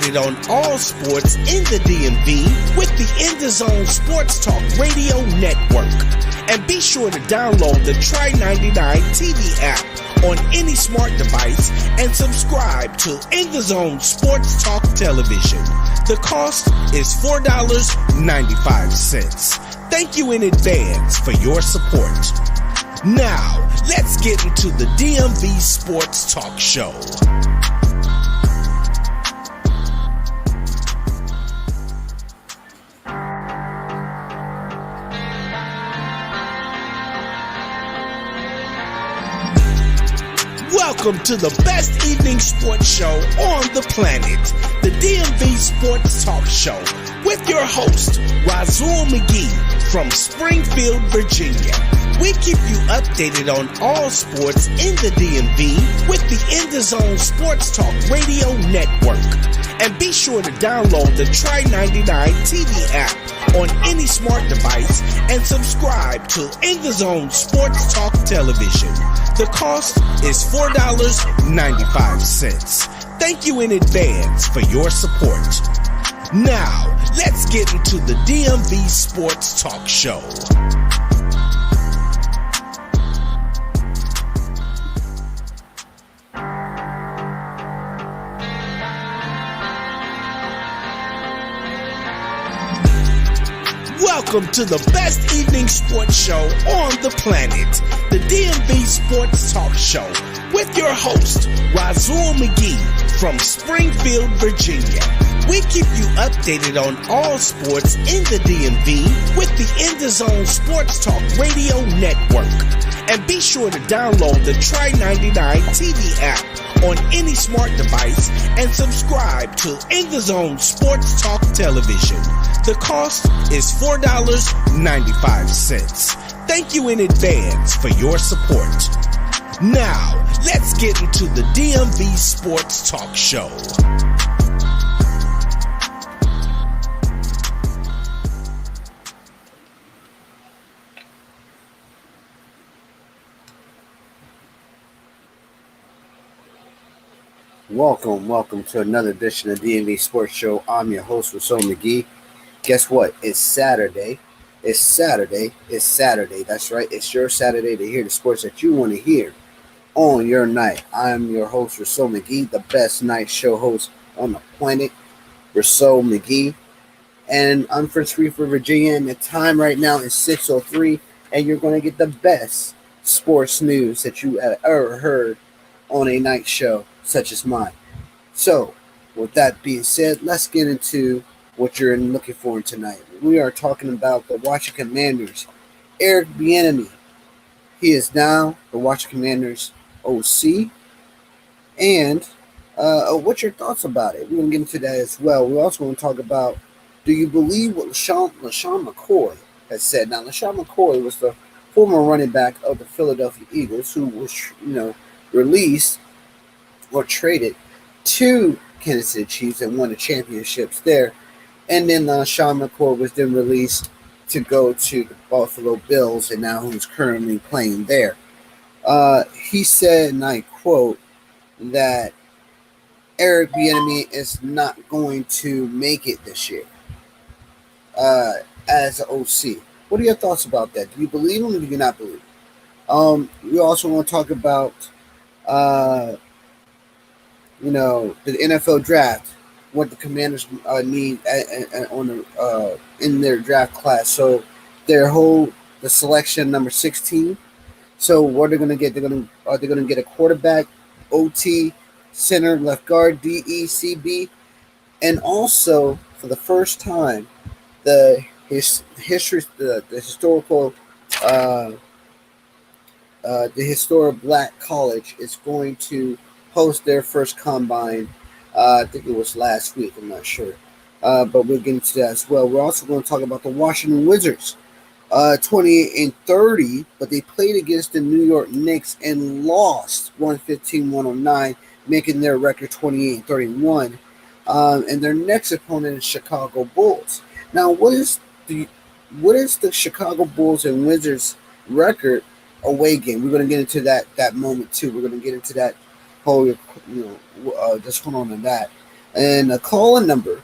updated on all sports in the DMV with the In the Zone Sports Talk Radio Network. And be sure to download the Try 99 TV app on any smart device and subscribe to In the Zone Sports Talk Television. The cost is $4.95. Thank you in advance for your support. Now, let's get into the DMV Sports Talk Show. Welcome to the best evening sports show on the planet, the DMV Sports Talk Show, with your host, Razul McGee from Springfield, Virginia. We keep you updated on all sports in the DMV with the In the Zone Sports Talk Radio Network. And be sure to download the Try 99 TV app on any smart device and subscribe to In the Zone Sports Talk Television. The cost is $4.95. Thank you in advance for your support. Now, let's get into the DMV Sports Talk Show. Welcome to the best evening sports show on the planet, the DMV Sports Talk Show, with your host, Razul McGee from Springfield, Virginia. We keep you updated on all sports in the DMV with the In the Zone Sports Talk Radio Network. And be sure to download the Try 99 TV app on any smart device and subscribe to In the Zone Sports Talk Television. The cost is $4.95. Thank you in advance for your support. Now, let's get into the DMV Sports Talk Show. Welcome to another edition of DMV Sports Show. I'm your host, Razul McGee. Guess what? It's Saturday. That's right. It's your Saturday to hear the sports that you want to hear on your night. I'm your host, Razul McGee, the best night show host on the planet, Razul McGee. And I'm from Springfield, Virginia, and the time right now is 6:03, and you're going to get the best sports news that you have ever heard on a night show such as mine. So, with that being said, let's get into what you're looking for tonight. We are talking about the Washington Commanders. Eric Bieniemy, he is now the Washington Commanders OC. And what's your thoughts about it? We're going to get into that as well. We also want to talk about, do you believe what LaShawn McCoy has said? Now, LaShawn McCoy was the former running back of the Philadelphia Eagles who was, released or traded to Kansas City Chiefs and won the championships there. And then Sean McCoy was then released to go to the Buffalo Bills, and now he's currently playing there. He said, and I quote, that Eric Bieniemy is not going to make it this year as an OC. What are your thoughts about that? Do you believe him or do you not believe him? We also want to talk about the NFL draft, what the Commanders need in their draft class. So the selection number 16. So what they're going to get? They're going to get a quarterback, OT, center, left guard, DECB, and also for the first time, the historic Black College is going to host their first combine. I think it was last week. I'm not sure. But we'll get into that as well. We're also going to talk about the Washington Wizards. 28-30, but they played against the New York Knicks and lost 115-109, making their record 28-31. And their next opponent is Chicago Bulls. Now, what is the Chicago Bulls and Wizards record away game? We're going to get into that moment too. We're going to get into that whole, just hold on to that. And a call-in number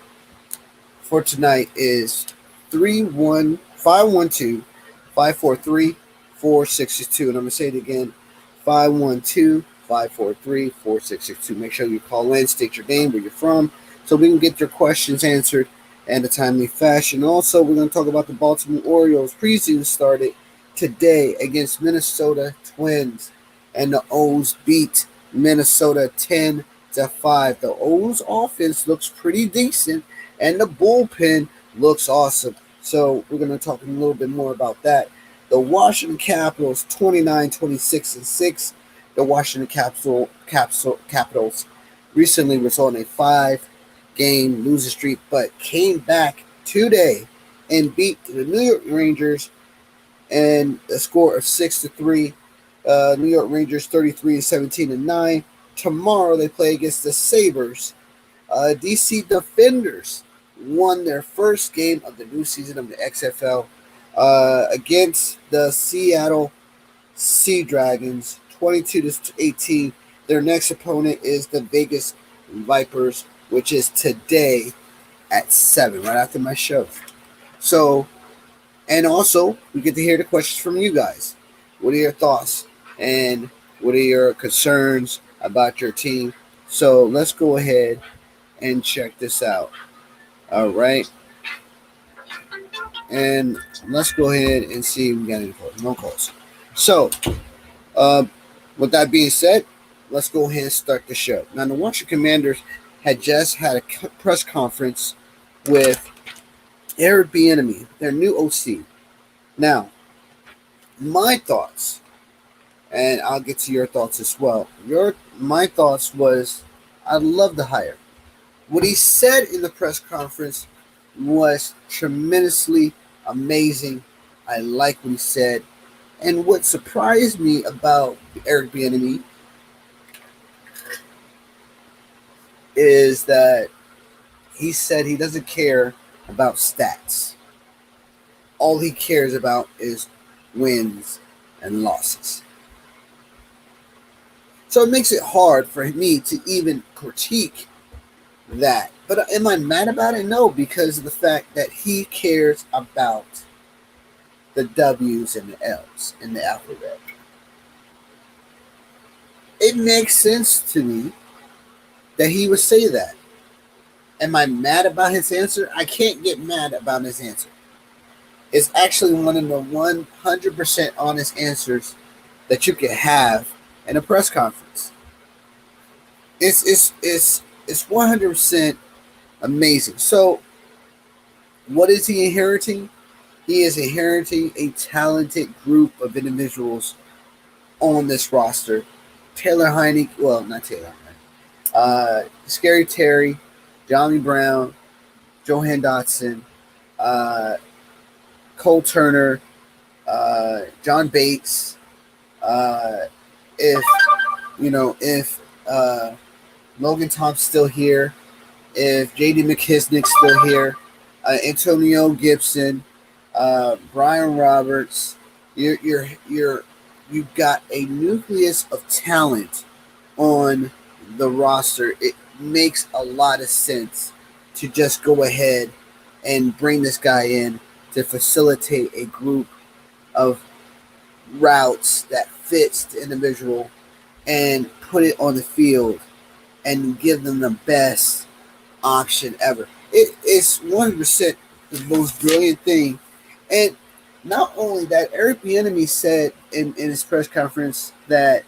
for tonight is 512-543-4662. And I'm going to say it again, 512-543-4662. Make sure you call in, state your name, where you're from, so we can get your questions answered in a timely fashion. Also, we're going to talk about the Baltimore Orioles. Preseason started today against Minnesota Twins, and the O's beat Minnesota 10-5. The O's offense looks pretty decent, and the bullpen looks awesome. So we're going to talk a little bit more about that. The Washington Capitals 29-26-6. The Washington Capitals recently was on a 5-game losing streak, but came back today and beat the New York Rangers and a score of 6-3. New York Rangers 33-17-9. Tomorrow they play against the Sabres. DC Defenders won their first game of the new season of the XFL against the Seattle Sea Dragons, 22-18. Their next opponent is the Vegas Vipers, which is today at 7, right after my show. So, and also, we get to hear the questions from you guys. What are your thoughts? And what are your concerns about your team? So, let's go ahead and check this out. All right. And let's go ahead and see if we got any calls. No calls. So, with that being said, let's go ahead and start the show. Now, the Washington Commanders had just had a press conference with Eric Bieniemy, their new OC. Now, my thoughts, and I'll get to your thoughts as well. My thoughts was, I love the hire. What he said in the press conference was tremendously amazing. I like what he said. And what surprised me about Eric Bieniemy is that he said he doesn't care about stats. All he cares about is wins and losses. So it makes it hard for me to even critique that. But am I mad about it? No, because of the fact that he cares about the W's and the L's in the alphabet. It makes sense to me that he would say that. Am I mad about his answer? I can't get mad about his answer. It's actually one of the 100% honest answers that you can have in a press conference. It's 100% amazing. So, what is he inheriting? He is inheriting a talented group of individuals on this roster. Taylor Heinicke, well, not Taylor Heinicke. Scary Terry, Johnny Brown, Johan Dotson, Cole Turner, John Bates. If Logan Thompson's still here, if J.D. McKissick's still here, Antonio Gibson, Brian Roberts, you've got a nucleus of talent on the roster. It makes a lot of sense to just go ahead and bring this guy in to facilitate a group of routes that fits the individual and put it on the field and give them the best option ever. It's 100% the most brilliant thing. And not only that, Eric Bieniemy said in his press conference that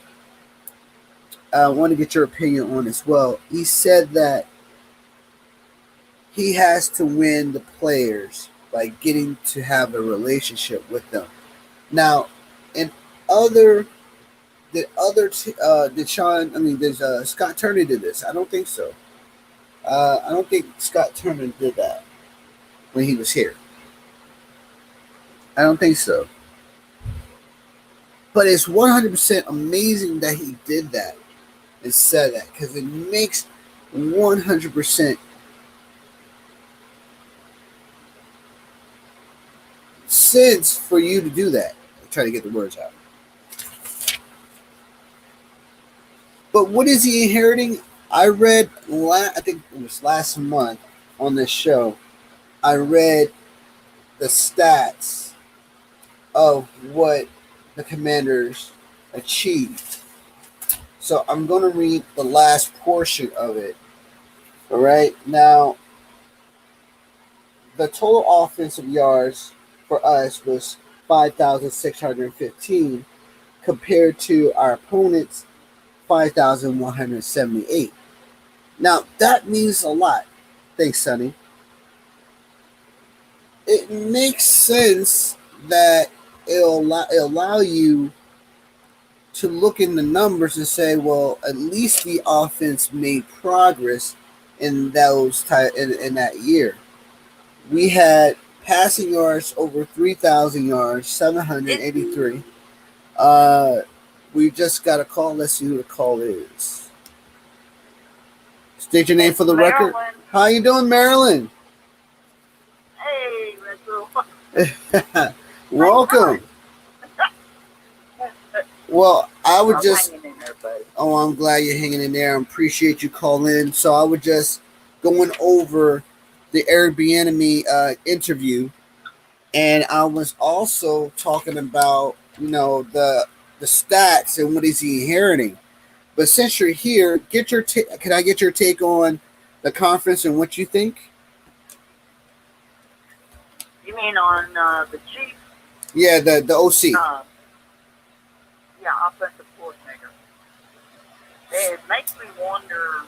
I want to get your opinion on as well. He said that he has to win the players by getting to have a relationship with them. Now, Scott Turner did this? I don't think so. I don't think Scott Turner did that when he was here. I don't think so. But it's 100% amazing that he did that and said that, because it makes 100% sense for you to do that. I'm trying to get the words out. But what is he inheriting? I read, I think it was last month on this show, I read the stats of what the Commanders achieved. So I'm going to read the last portion of it. All right. Now, the total offensive yards for us was 5,615 compared to our opponents' 5,178. Now, that means a lot. Thanks, Sonny. It makes sense that it'll allow you to look in the numbers and say, well, at least the offense made progress in in that year. We had passing yards over 3,000 yards, 783. We just got a call. Let's see who the call is. State your name for the record. How you doing, Marilyn? Hey, Rachel. Welcome. Well, I would just. Hanging in there, buddy. Oh, I'm glad you're hanging in there. I appreciate you calling in. So I would just going over the Airbnb interview, and I was also talking about the stats and what is he inheriting. But since you're here, can I get your take on the conference and what you think? You mean on the Chiefs? Yeah, the OC. Yeah, offensive coordinator. It makes me wonder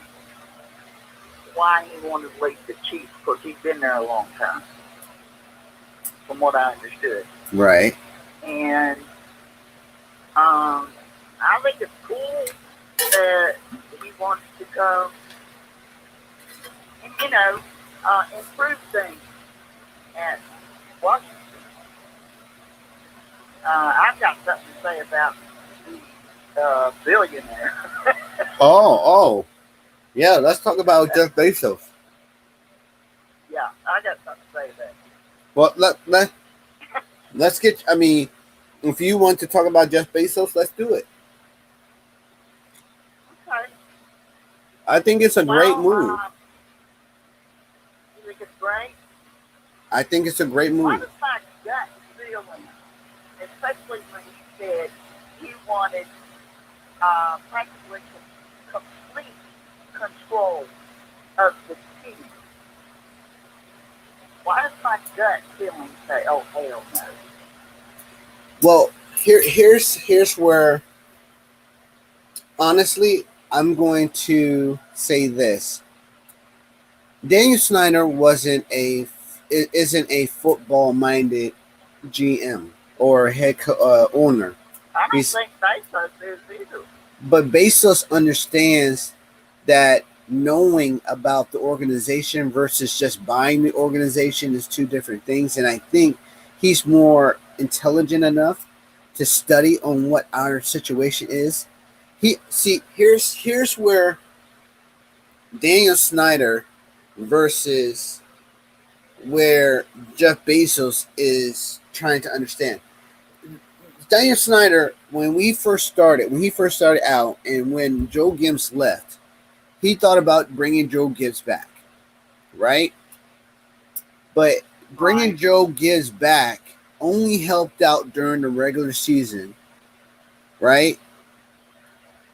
why he wanted to leave the Chiefs, because he's been there a long time, from what I understood. Right. And I think it's cool that he wants to go and, improve things at Washington. I've got something to say about the billionaire. Oh. Yeah, let's talk about Jeff Bezos. Yeah, I got something to say about it. Well, let's get, if you want to talk about Jeff Bezos, let's do it. Okay. I think it's a great move. You think it's great? I think it's a great move. What is my gut feeling, especially when he said he wanted practically complete control of the team? Why does my gut feeling say, "Oh hell no"? Well, here's where, honestly, I'm going to say this. Daniel Snyder isn't a football-minded GM or head owner. I don't think Bezos is either. But Bezos understands that knowing about the organization versus just buying the organization is two different things. And I think he's more intelligent enough to study on what our situation is. Here's where Daniel Snyder versus where Jeff Bezos is trying to understand. Daniel Snyder, when he first started out, and when Joe Gibbs left, he thought about bringing Joe Gibbs back, right? But bringing Joe Gibbs back only helped out during the regular season, right?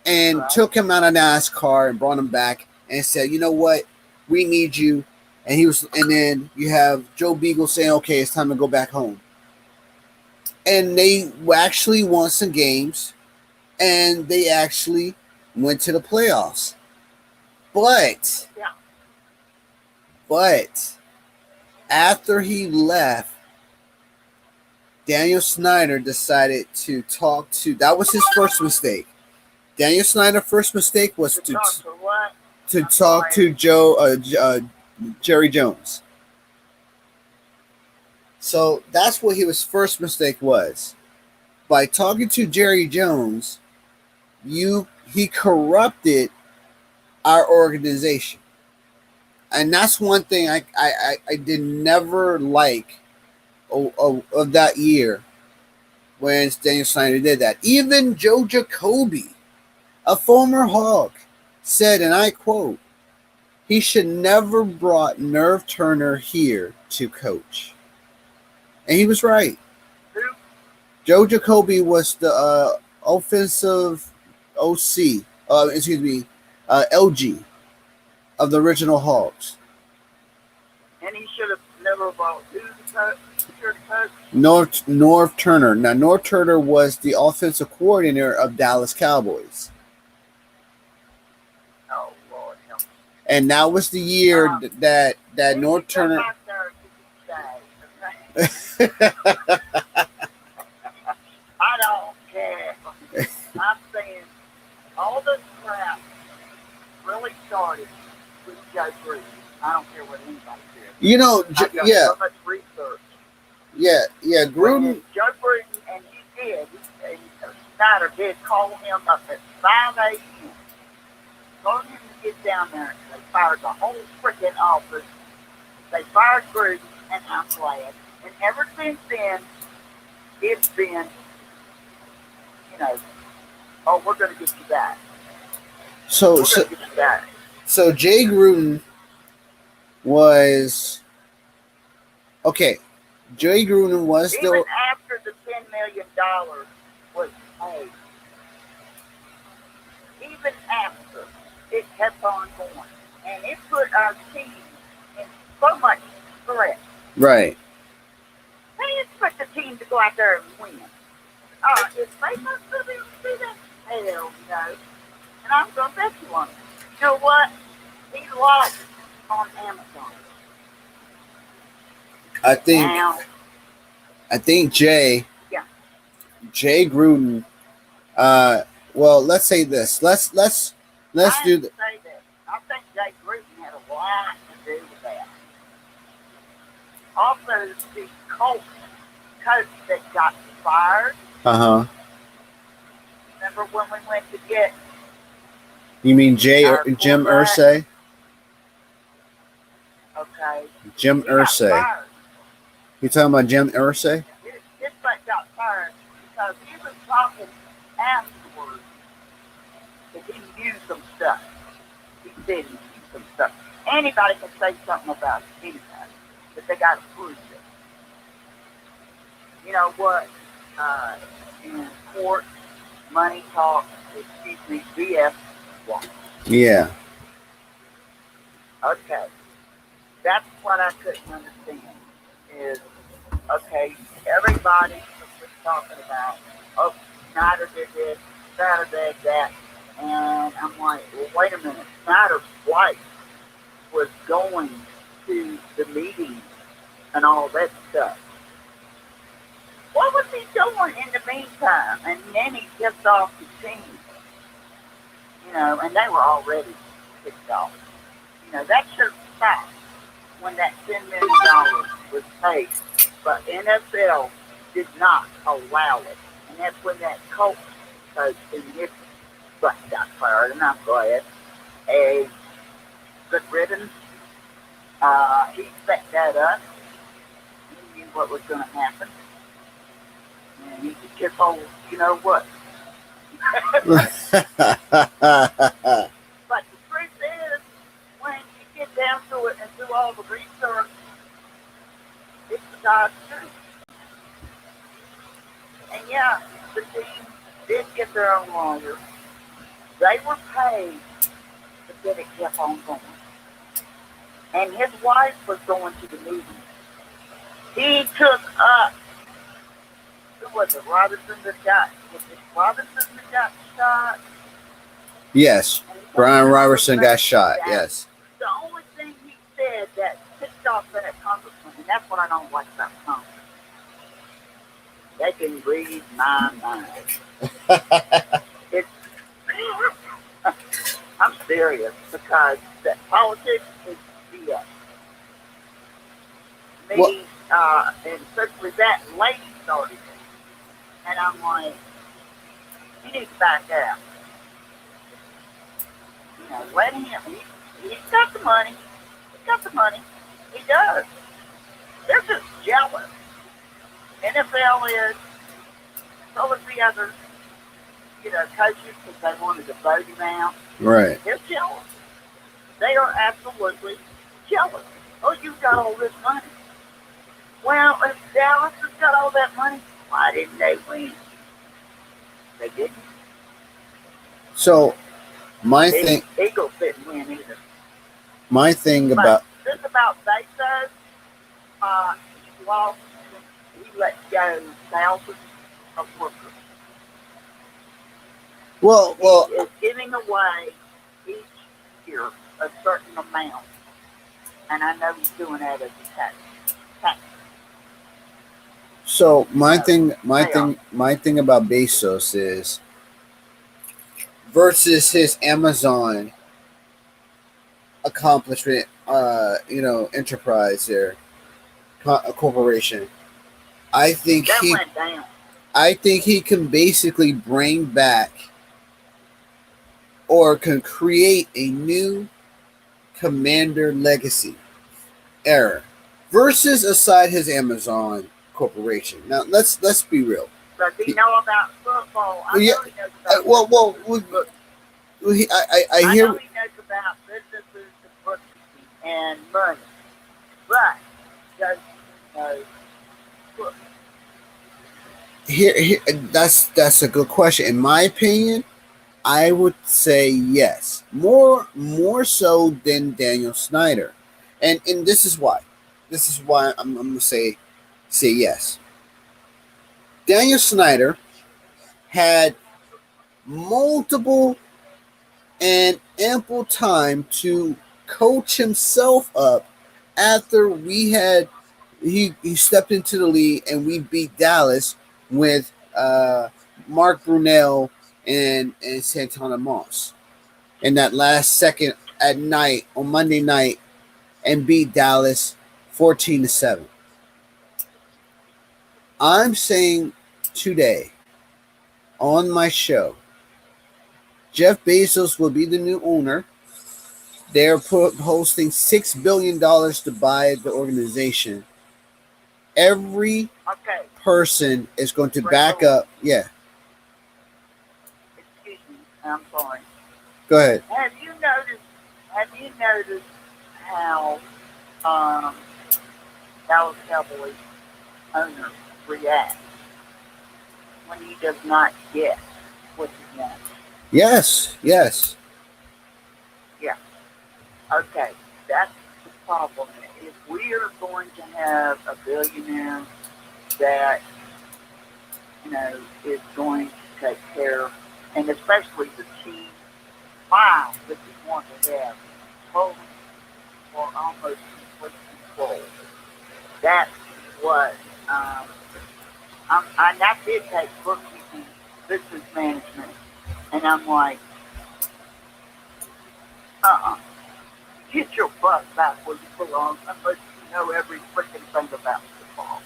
And took him out of NASCAR and brought him back and said, you know what, we need you. And then you have Joe Beagle saying, okay, it's time to go back home. And they actually won some games, and they actually went to the playoffs. But after he left, Daniel Snyder decided to talk to. That was his first mistake. Daniel Snyder's first mistake was to talk to Jerry Jones. So that's what his first mistake was. By talking to Jerry Jones, he corrupted our organization. And that's one thing I did never like of that year when Daniel Snyder did that. Even Joe Jacoby, a former Hog, said, and I quote, he should never brought Nerve Turner here to coach. And he was right. Joe Jacoby was the offensive OC, LG of the original Hogs. And he should have never brought who to coach? Norv Turner. Now, Norv Turner was the offensive coordinator of Dallas Cowboys. Oh, Lord. No. And that was the year that Norv Turner... I don't care. I'm saying all this crap really started with Joe Gruden. I don't care what anybody says. You know, I've done so much research. Yeah, Gruden. Joe Gruden, and he did. Snyder did call him up at 5 a.m. Told him to get down there. They fired the whole freaking office. They fired Gruden, and I'm glad. And ever since then, it's been, oh, we're going to get you back. So Jay Gruden was okay. Jay Gruden was even after the $10 million was paid. Even after, it kept on going, and it put our team in so much stress. Right. How do you expect the team to go out there and win? If they must have been do that, hell no. And I'm going to bet you on it. You know what? He lost on Amazon. I think Jay Gruden. Well, let's say this. Let's do that. I think Jay Gruden had a lot to do with that. Also, the coach that got fired. Remember when we went to get? You mean Jim Irsay? Okay. Jim Irsay. You talking about Jim Irsay? This guy got fired because he was talking afterwards that he knew some stuff. He said he knew some stuff. Anybody can say something about anybody, but they got to prove it. You know what? In court, money talks, BS walks. Yeah. Okay. That's what I couldn't understand. Is, okay, everybody was just talking about, oh, Snyder did this, Snyder did that, and I'm like, well, wait a minute, Snyder's wife was going to the meetings and all that stuff. What was he doing in the meantime? And then he tipped off the team, and they were already tipped off. That should have stopped when that $10 million was paid, but NFL did not allow it, and that's when that coach in his butt got fired, and I'm glad. A good ribbon. He set that up. He knew what was going to happen, and he could kiss old, you know what. But the truth is, when you get down to it and do all the research, it's the God's truth. And yeah, the team did get their own lawyer. They were paid, but then it kept on going. And his wife was going to the meeting. He took up, who was it, Robinson that got shot? Yes, Brian Robertson got shot, yes. The only thing he said that ticked off that congressman, and that's what I don't like about Congress. They can read my mind. I'm serious, because that politics is BS. And especially that lady started it. And I'm like, you need to back out. Let him. He's got the money. He does. They're just jealous. NFL is, so is the others. coaches because they wanted to vote him out. Right. They're jealous. They are absolutely jealous. Oh, you got all this money. Well, if Dallas has got all that money, why didn't they win? They didn't. So my thing, Eagles didn't win either. my thing But about this about Bezos, he lost. He let go thousands of workers. well, He is giving away each year a certain amount, and I know he's doing that as a tax. so my thing about Bezos is versus his Amazon accomplishment, enterprise there, a corporation. I think That went down. I think he can basically bring back or can create a new Commander legacy era versus aside his Amazon corporation. Now let's be real. Does he know about football? I know he knows about I hear. know he knows about businesses and bookkeeping and money, but does he know football? Here, that's a good question. In my opinion, I would say yes, more so than Daniel Snyder, and this is why. This is why I'm gonna say yes. Daniel Snyder had multiple and ample time to coach himself up after he stepped into the league and we beat Dallas with Mark Brunell and Santana Moss in that last second at night on Monday night and beat Dallas 14-7. I'm saying today on my show, Jeff Bezos will be the new owner. They're hosting $6 billion to buy the organization. Every person is going to back up. Yeah. Excuse me, I'm sorry. Go ahead. Have you noticed how Dallas Cowboys owner reacts when he does not get what he wants? Yes. Yeah. Okay, that's the problem. If we are going to have a billionaire that, is going to take care, and especially the team, wow, that you want to have total or almost complete control. That's what, I did take bookkeeping, business management, and I'm like, get your butt back where you belong unless you know every freaking thing about football.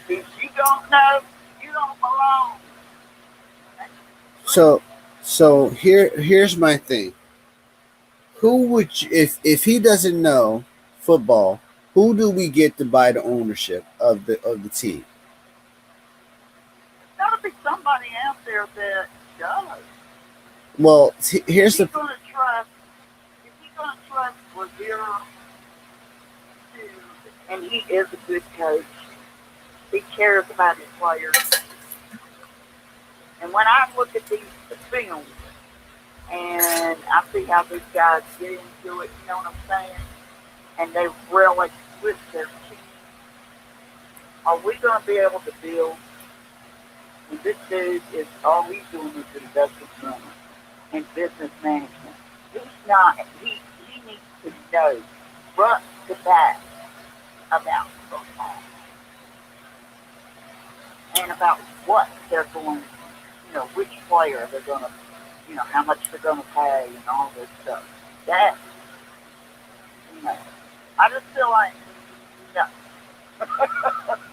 If you don't know, you don't belong. So here's my thing. Who would you, if he doesn't know football, who do we get to buy the ownership of the team? There's got to be somebody out there that does. Well, here's If he's going to trust Rivera and he is a good coach. He cares about his players. And when I look at these films and I see how these guys get into it, you know what I'm saying? And they really with their team. Are we going to be able to build? And this dude is all he's doing is investing money in business management. He's not. He needs to know front to back about football and about what they're going, which player they're going to, how much they're going to pay and all this stuff. That, I just feel like,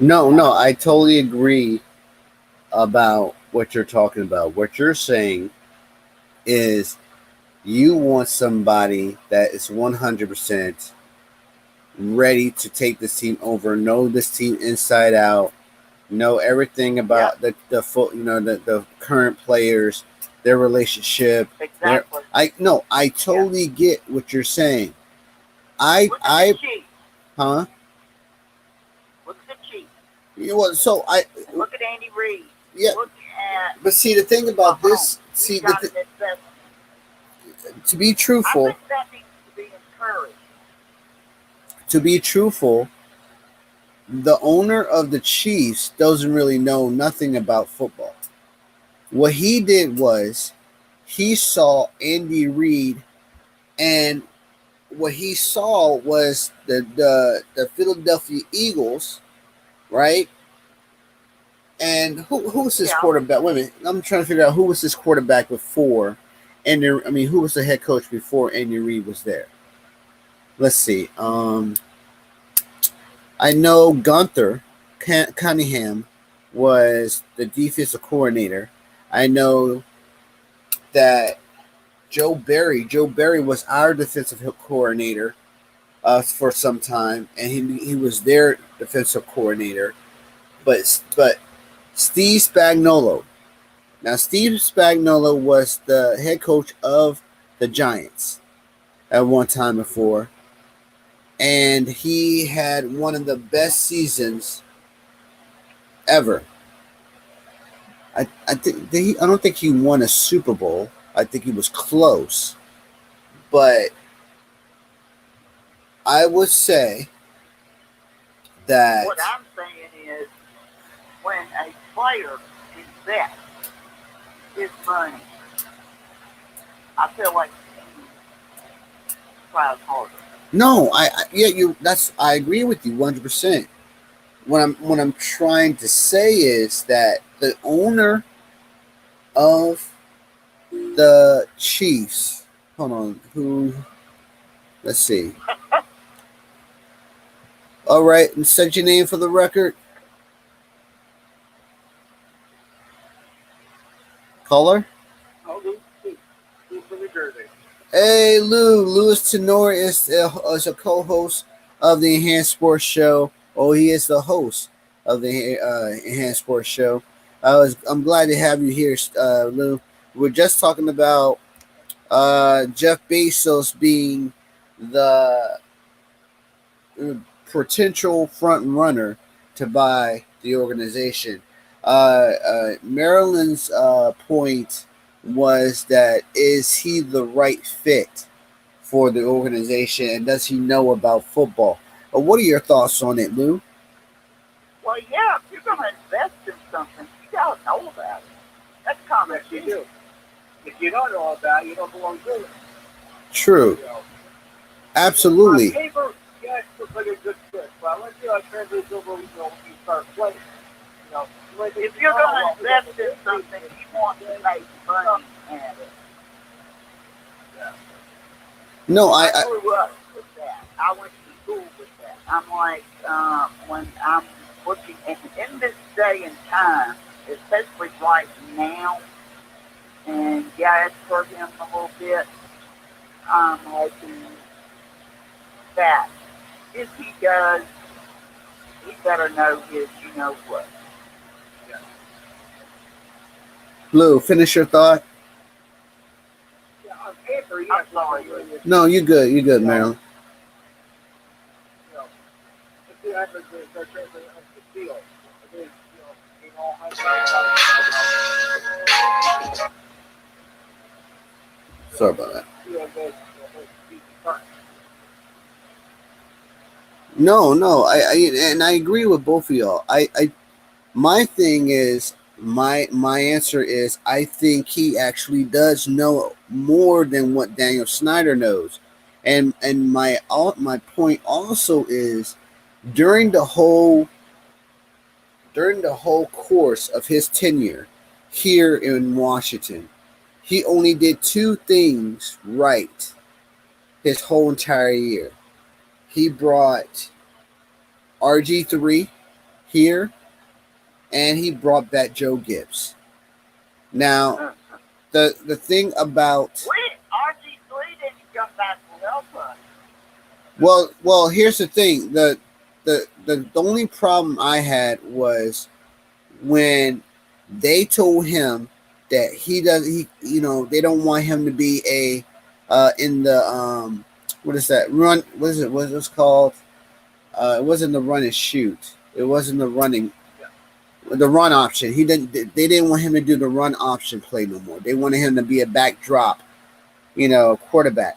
no. No, I totally agree about what you're talking about. What you're saying is you want somebody that is 100% ready to take this team over, know this team inside out, know everything about the the current players, their relationship. Exactly. I totally get what you're saying. I Look at the Chiefs. huh? Look at the Chiefs. So I Look at Andy Reid. Yeah. Look at. But see, the thing about this, to be truthful, I think that needs to be encouraged. To be truthful, the owner of the Chiefs doesn't really know nothing about football. What he did was he saw Andy Reid, and what he saw was the Philadelphia Eagles, right? And who was this quarterback? Wait a minute, I'm trying to figure out who was this quarterback before, and who was the head coach before Andy Reid was there? Let's see. I know Gunther Cunningham was the defensive coordinator. I know that Joe Barry was our defensive coordinator for some time, and he was their defensive coordinator. But Steve Spagnuolo. Now, Steve Spagnuolo was the head coach of the Giants at one time before, and he had one of the best seasons ever. I don't think he won a Super Bowl. I think he was close, but I would say that what I'm saying is, when a player invests his money, I feel like he tries harder. No, I agree with you 100%. What I'm trying to say is that the owner of the Chiefs, hold on, let's see. All right, and send your name for the record. Caller? Hey, Louis Tenor is a co-host of the Enhanced Sports Show. Oh, he is the host of the Enhanced Sports Show. I'm glad to have you here, Lou. We're just talking about Jeff Bezos being the potential front runner to buy the organization. Marilyn's point was that is he the right fit for the organization, and does he know about football? What are your thoughts on it, Lou? Well, yeah, if you're going to invest in something, you got to know about it. That's common sense. You do. If you don't know about it, you don't belong to it. True. Absolutely. On paper, yeah, it's looks like a good fit. But once you translate over, you start playing. If you're going to invest in something, you want to make money at it. Yeah. No, I grew up with that. I went to school with that. I'm like, when I'm looking at, in this day and time, especially right now, and yeah, it's hurt him a little bit, I'm hoping that if he does, he better know his, you know what. Lou, finish your thought. Yeah, on paper, yeah, I'm sorry. No, you're good. You're good, Marilyn. Sorry about that. No, I agree with both of y'all. My thing is, my answer is, I think he actually does know more than what Daniel Snyder knows, and my point also is, during the whole course of his tenure here in Washington, he only did two things right his whole entire year. He brought RG3 here, and he brought back Joe Gibbs. Now, the thing about RG3 didn't come back well. Well, here's the thing. The only problem I had was when they told him that they don't want him to be in the what is that run? What is it? What is it called? It wasn't the run and shoot. It wasn't the running. The run option. They didn't want him to do the run option play no more. They wanted him to be a backdrop, quarterback.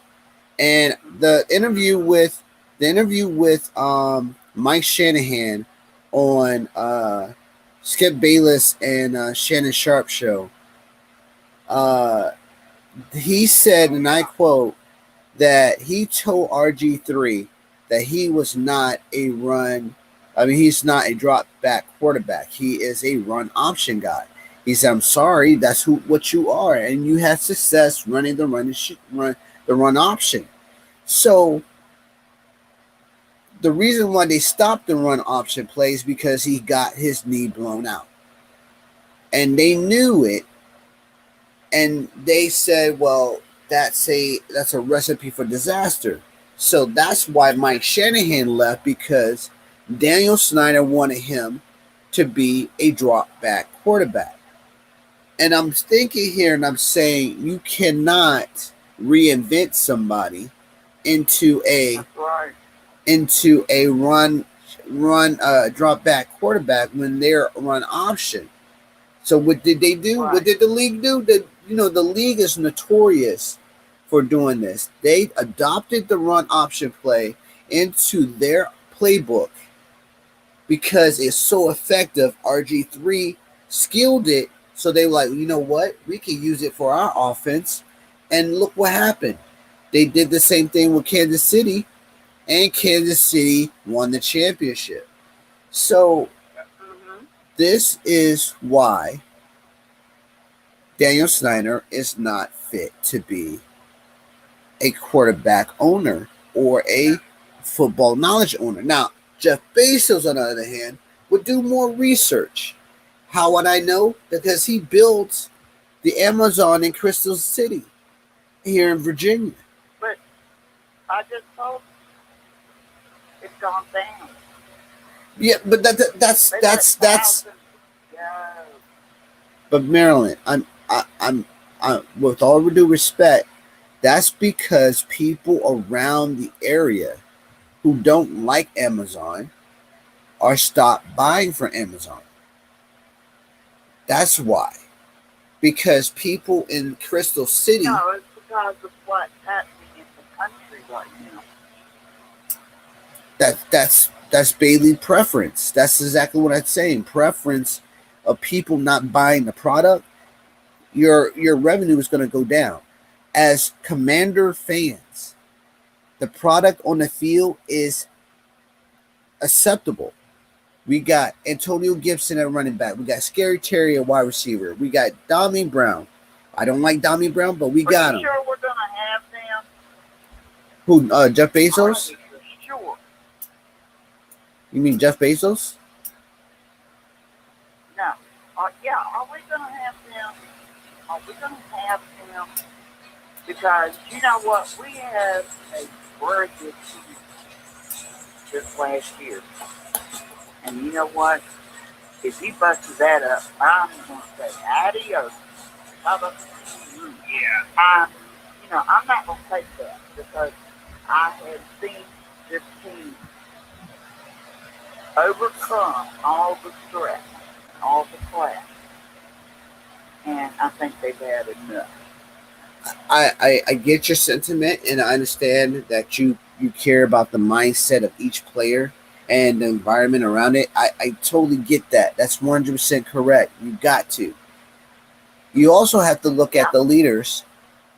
And the interview with Mike Shanahan on Skip Bayless and Shannon Sharp show. He said, and I quote, that he told RG3 that he was not a run. I mean, he's not a drop back quarterback. He is a run option guy. He said, "I'm sorry, that's what you are, and you had success running the run option." So the reason why they stopped the run option plays because he got his knee blown out, and they knew it, and they said, "Well, that's a recipe for disaster." So that's why Mike Shanahan left, because Daniel Snyder wanted him to be a drop back quarterback. And I'm thinking here and I'm saying you cannot reinvent somebody into a run drop back quarterback when they're run option. So what did they do? Right. What did the league do? The league is notorious for doing this. They adopted the run option play into their playbook because it's so effective. RG3 skilled it, so they were like, you know what? We can use it for our offense. And look what happened. They did the same thing with Kansas City, and Kansas City won the championship. So this is why Daniel Snyder is not fit to be a quarterback owner or a football knowledge owner. Now, Jeff Bezos, on the other hand, would do more research. How would I know? Because he built the Amazon in Crystal City here in Virginia. But I just told you, it's gone down. Yeah, but that's. But Marilyn, I'm with all due respect, that's because people around the area who don't like Amazon are stopped buying from Amazon. That's why. Because people in Crystal City. No, it's because of what's happening in the country right now. That's Bailey preference. That's exactly what I'm saying. Preference of people not buying the product. Your revenue is going to go down. As Commander fans, the product on the field is acceptable. We got Antonio Gibson at running back. We got Scary Terry at wide receiver. We got Dami Brown. I don't like Dami Brown, but we got him. Sure we're going to have Who? them? Jeff Bezos? Sure. You mean Jeff Bezos? No. Yeah, are we going to have them? Are we going to have them? Because you know what? We have a very good team this last year. And you know what? If he busted that up, I'm going to say adios. Yeah. I'm not going to take that because I have seen this team overcome all the stress, all the class, and I think they've had enough. I get your sentiment, and I understand that you care about the mindset of each player and the environment around it. I totally get that. That's 100% correct. You got to. You also have to look at the leaders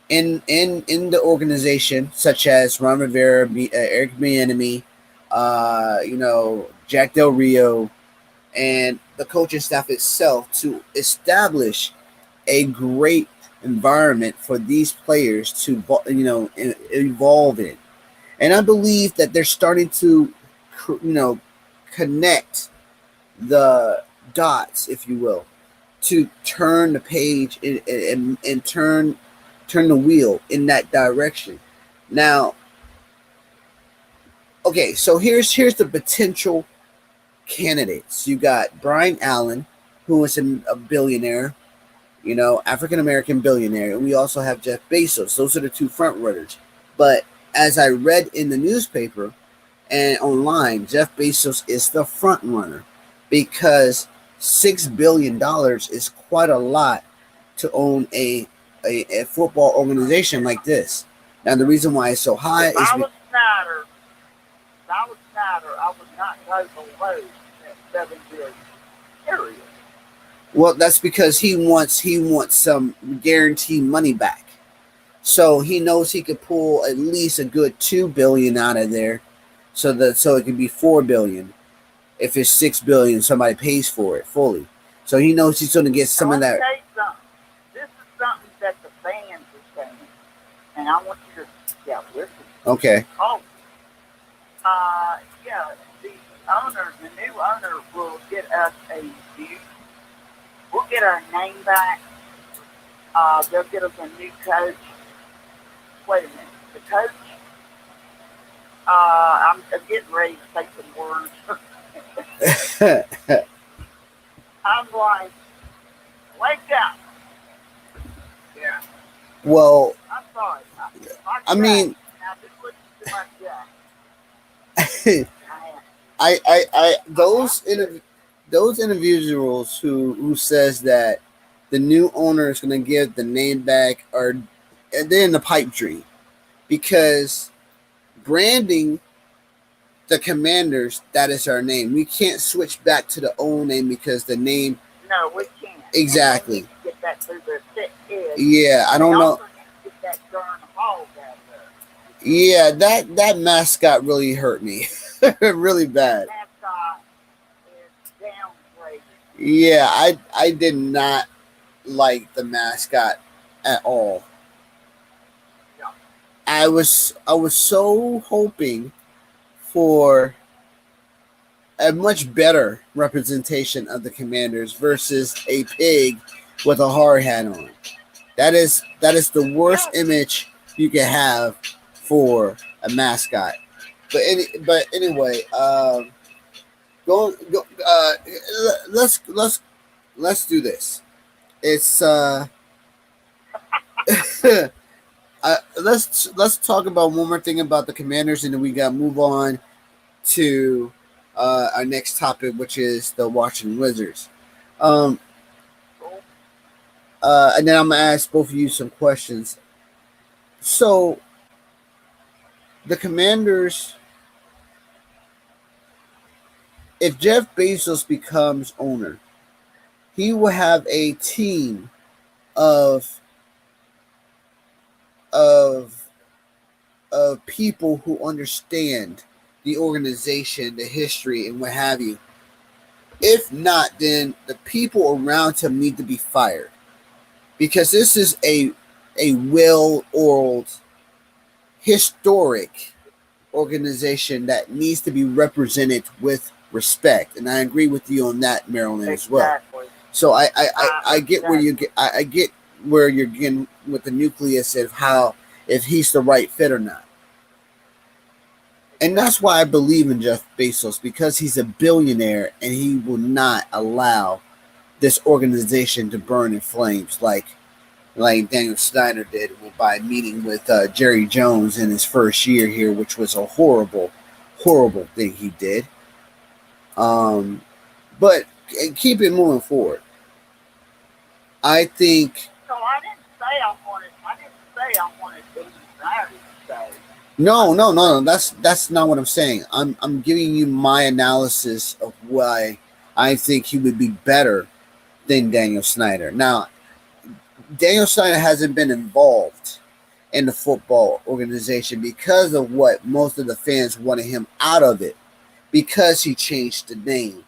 in the organization, such as Ron Rivera, Eric Bieniemy, Jack Del Rio, and the coaching staff itself to establish a great environment for these players to evolve in. And I believe that they're starting to connect the dots, if you will, to turn the page and turn the wheel in that direction. Now, okay, so here's the potential candidates. You got Brian Allen, who is a billionaire, African American billionaire, and we also have Jeff Bezos. Those are the two front runners. But as I read in the newspaper and online, Jeff Bezos is the front runner because $6 billion is quite a lot to own a football organization like this. Now, the reason why it's so high is I was Snyder, I would not go below that $7 billion. Period. Well, that's because he wants some guaranteed money back. So he knows he could pull at least a good $2 billion out of there, so it could be $4 billion. If it's $6 billion, somebody pays for it fully. So he knows he's going to get some of that. Tell you something. This is something that the fans are saying, and I want you to listen. Okay. Oh, the new owner will get us we'll get our name back. They'll get us a new coach. Wait a minute. The coach? I'm getting ready to say some words. I'm like, wake up. Yeah. Well, I'm sorry. I mean, now just listen to my those individuals who says that the new owner is going to give the name back and they're in the pipe dream, because branding the Commanders, that is our name. We can't switch back to the old name because the name. No, we can't. Exactly. Get that through their thick head. Yeah, I don't know. Get that darn hog out there. Yeah, that mascot really hurt me, really bad. Mascot is downgraded. Yeah, I did not like the mascot at all. Yeah. I was so hoping for a much better representation of the Commanders versus a pig with a hard hat on. That is the worst image you can have for a mascot. But anyway, let's do this. It's let's talk about one more thing about the Commanders, and then we got to move on to our next topic, which is the Washington Wizards. And then I'm gonna ask both of you some questions. So, the Commanders, if Jeff Bezos becomes owner, he will have a team of people who understand the organization, the history, and what have you. If not, then the people around him need to be fired, because this is a well-oiled, historic organization that needs to be represented with respect. And I agree with you on that, Marilyn, as well. So I get where you get. I get where you're getting with the nucleus of how, if he's the right fit or not. And that's why I believe in Jeff Bezos, because he's a billionaire and he will not allow this organization to burn in flames like Daniel Snyder did by meeting with Jerry Jones in his first year here, which was a horrible, horrible thing he did. But keep it moving forward. I think. So I didn't say I wanted Daniel Snyder to stay. No. That's not what I'm saying. I'm giving you my analysis of why I think he would be better than Daniel Snyder. Now, Daniel Snyder hasn't been involved in the football organization because of what most of the fans wanted him out of it, because he changed the name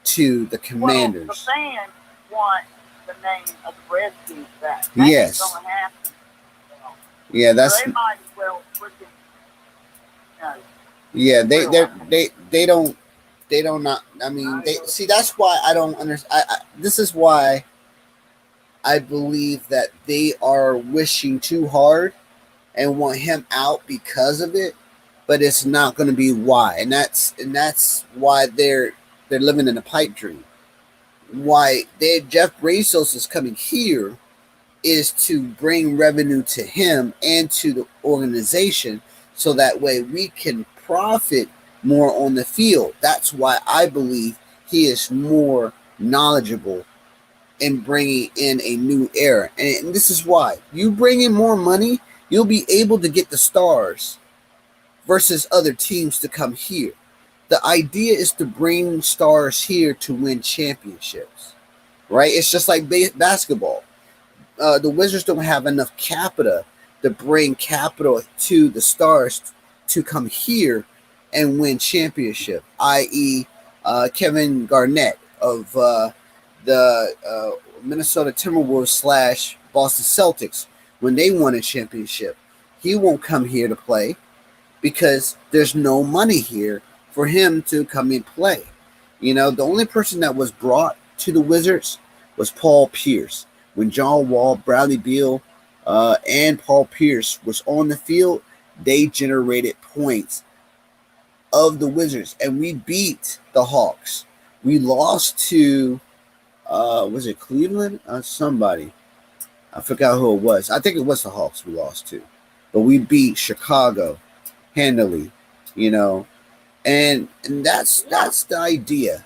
to the Commanders. Well, the fans want the name of the Redskins back. Yes. That's gonna happen. Yeah, that's. So they might as well freaking. Yeah, they don't not. I mean, they see. That's why I don't understand. This is why I believe that they are wishing too hard and want him out because of it, but it's not going to be why, and that's why they're living in a pipe dream. why Jeff Bezos is coming here is to bring revenue to him and to the organization, so that way we can profit more on the field. That's why I believe he is more knowledgeable in bringing in a new era. And this is why. You bring in more money, you'll be able to get the stars versus other teams to come here. The idea is to bring stars here to win championships, right? It's just like basketball. The Wizards don't have enough capita to bring capital to the stars to come here and win championship, i.e. Kevin Garnett of the Minnesota Timberwolves / Boston Celtics. When they won a championship, he won't come here to play because there's no money here for him to come and play. You know, the only person that was brought to the Wizards was Paul Pierce. When John Wall, Bradley Beal, and Paul Pierce was on the field, they generated points of the Wizards, and we beat the Hawks. We lost to, was it Cleveland? Somebody. I forgot who it was. I think it was the Hawks we lost to. But we beat Chicago handily, you know. And that's the idea.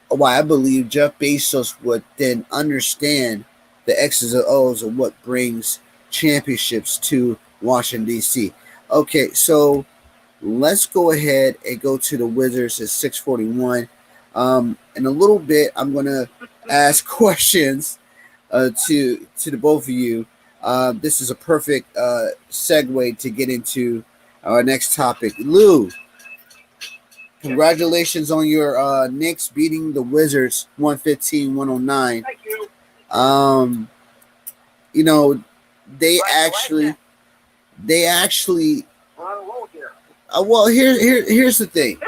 Why I believe Jeff Bezos would then understand the X's and O's of what brings championships to Washington, D.C. Okay, so let's go ahead and go to the Wizards at 6:41. In a little bit, I'm going to ask questions to the both of you. This is a perfect segue to get into our next topic. Lou, congratulations on your Knicks beating the Wizards 115-109. Thank you. You know, they actually well, here's the thing.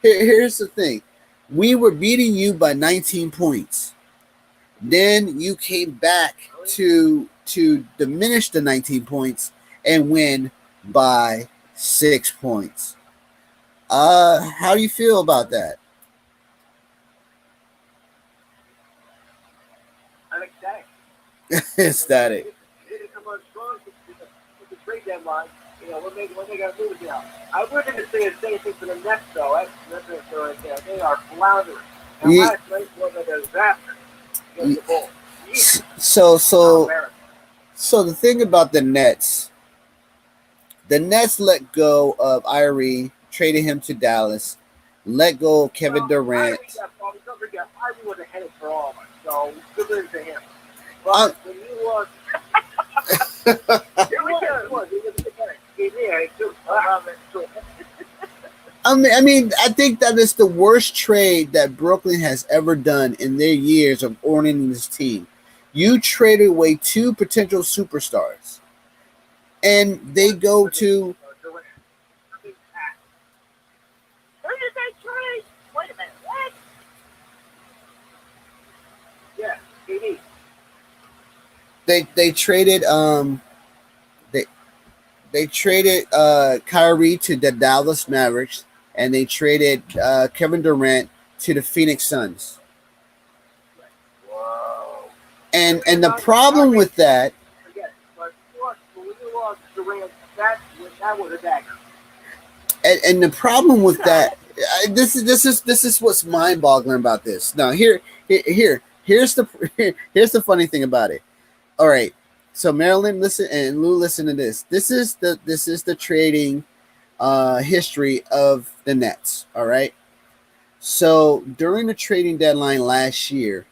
Here's the thing. We were beating you by 19 points. Then you came back to diminish the 19 points and win by 6 points. How do you feel about that? I'm ecstatic. Ecstatic. They didn't come on strong with the trade deadline. You know, when they got to move it now. I wouldn't say the same thing for the Nets, though. That's right there. They are floundering. And last night was a disaster against the Bulls. So the thing about the Nets let go of Kyrie, traded him to Dallas, let go of Kevin Durant. Don't forget, Kyrie was headed for all of us, so good news to him. But when you look, I mean, I think that is the worst trade that Brooklyn has ever done in their years of owning this team. You traded away two potential superstars, and they go to. Who did they trade? Wait a minute, what? Yeah, KD. They traded they traded Kyrie to the Dallas Mavericks, and they traded Kevin Durant to the Phoenix Suns. Whoa. And the problem with that, Forget it. But when you lost Durant, that was a dagger. and the problem with that, this is what's mind-boggling about this. Now here's the funny thing about it. All right, so Marilyn, listen, and Lou, listen to this. This is the trading history of the Nets. All right. So during the trading deadline last year,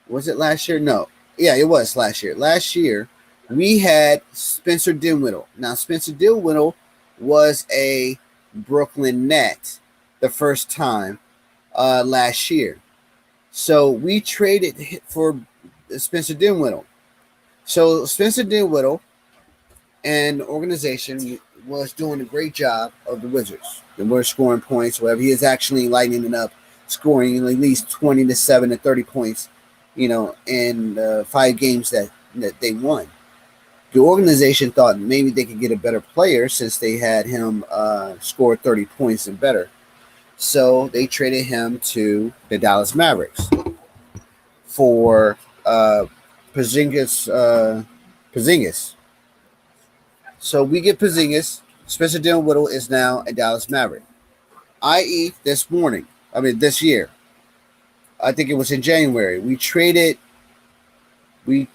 was it last year? No. Yeah, it was last year. Last year, we had Spencer Dinwiddie. Now, Spencer Dinwiddie was a Brooklyn Net the first time last year. So we traded for Spencer Dinwiddie. So Spencer Dinwiddie and the organization was doing a great job of the Wizards. They were scoring points, whatever. He is actually lighting it up, scoring at least 20 to 7 to 30 points, you know, in 5 games that they won. The organization thought maybe they could get a better player since they had him score 30 points and better. So they traded him to the Dallas Mavericks. for Porzingis. So we get Porzingis. Spencer Dinwiddie is now a Dallas Maverick. I.e., this year. I think it was in January. They traded. They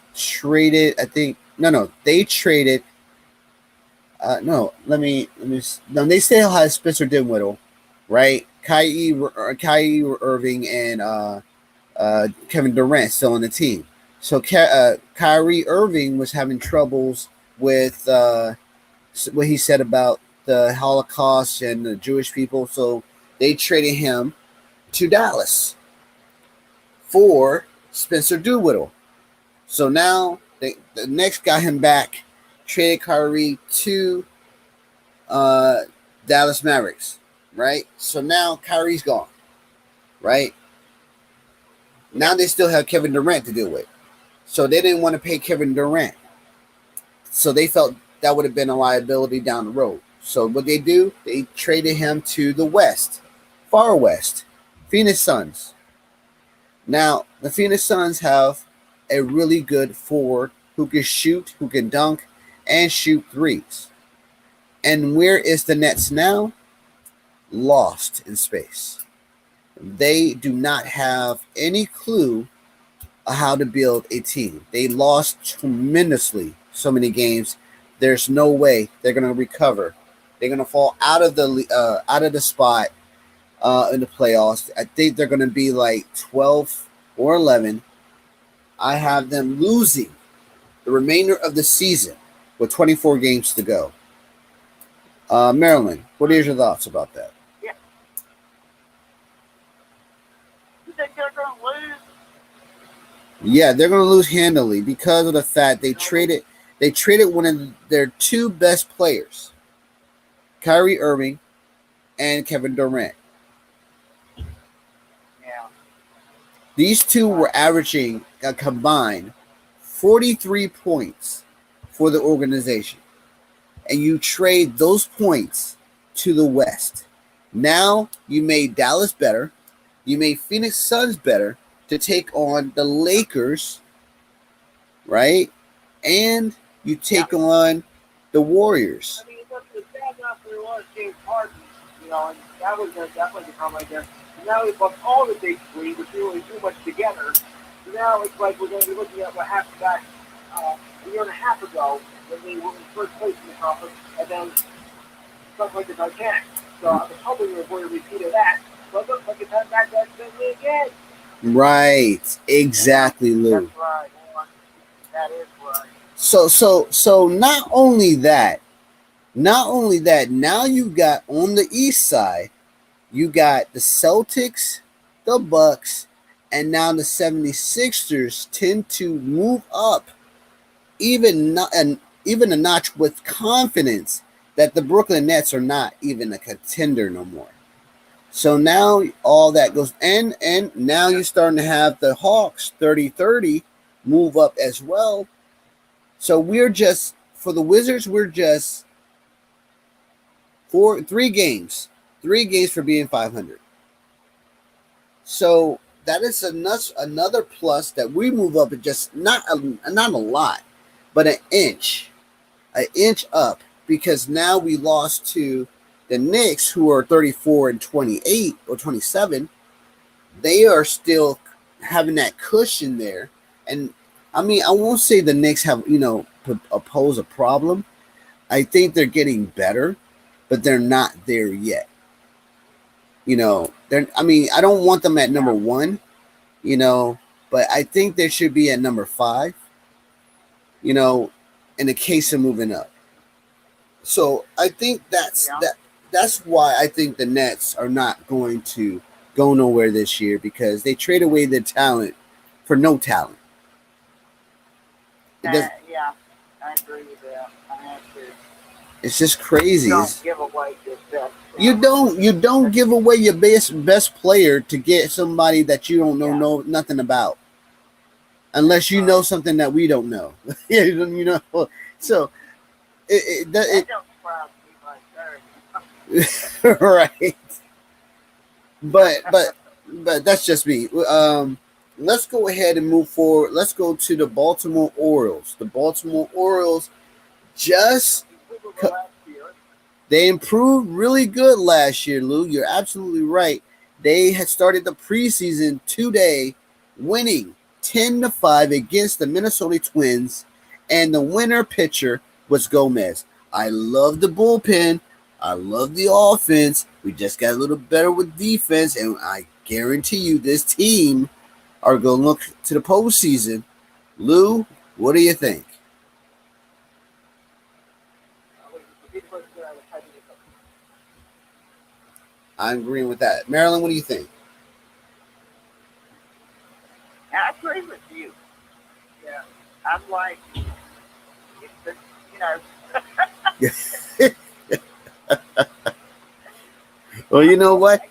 still have Spencer Dinwiddie, right? Kyrie Irving and Kevin Durant still on the team. So Kyrie Irving was having troubles with what he said about the Holocaust and the Jewish people. So they traded him to Dallas for Spencer Dinwiddie. So now the Knicks got him back, traded Kyrie to Dallas Mavericks, right? So now Kyrie's gone, right? Now they still have Kevin Durant to deal with. So they didn't want to pay Kevin Durant. So they felt that would have been a liability down the road. So what they do, they traded him to the West, far West, Phoenix Suns. Now, the Phoenix Suns have a really good forward who can shoot, who can dunk, and shoot threes. And where is the Nets now? Lost in space. They do not have any clue of how to build a team. They lost tremendously so many games. There's no way they're going to recover. They're going to fall out of the spot in the playoffs. I think they're going to be like 12 or 11. I have them losing the remainder of the season with 24 games to go. Marilyn, what are your thoughts about that? Yeah. You think they're going to lose? Yeah, they're going to lose handily because of the fact they traded one of their two best players, Kyrie Irving and Kevin Durant. Yeah. These two were averaging a combined 43 points for the organization. And you trade those points to the West. Now you made Dallas better. You made Phoenix Suns better to take on the Lakers, right? And you take on the Warriors. I mean, it's up to the bad enough for a lot of James Harden, and that was definitely the problem right there. And now we've lost all the big three, which didn't really do much together. So now it's like we're going to be looking at what happened back a year and a half ago when they were in first place in the conference, and then something like the Titanic. So I was hoping we avoid a repeat of that, but it looks like it's back that same again. Right, exactly, Lou. That's right. That is right. So not only that, now you got on the East side, you got the Celtics, the Bucks, and now the 76ers tend to move up even a notch with confidence that the Brooklyn Nets are not even a contender no more. So now all that goes, and now you're starting to have the Hawks 30-30 move up as well. So we're just, for the Wizards, we're just three games for being 500. So that is another plus that we move up at just not a lot, but an inch up, because now we lost to the Knicks, who are 34-28 or 27. They are still having that cushion there. And I mean, I won't say the Knicks have, pose a problem. I think they're getting better, but they're not there yet. I don't want them at number 1, but I think they should be at number 5, in the case of moving up. So I think that's why I think the Nets are not going to go nowhere this year, because they trade away their talent for no talent. Yeah, I agree with that. I agree. It's just crazy. You don't give away your best. You don't give away your best player to get somebody that you don't know nothing about, unless you know something that we don't know. So it don't surprise me like that. Right. But that's just me. let's go ahead and move forward. Let's go to the Baltimore Orioles. The Baltimore Orioles just they improved really good last year, Lou. You're absolutely right. They had started the preseason today, winning 10-5 against the Minnesota Twins, and the winner pitcher was Gomez. I love the bullpen. I love the offense. We just got a little better with defense, and I guarantee you this team are going to look to the postseason. Lou, what do you think? I'm agreeing with that. Marilyn, what do you think? I agree with you. Yeah, I'm like, Well, you know what?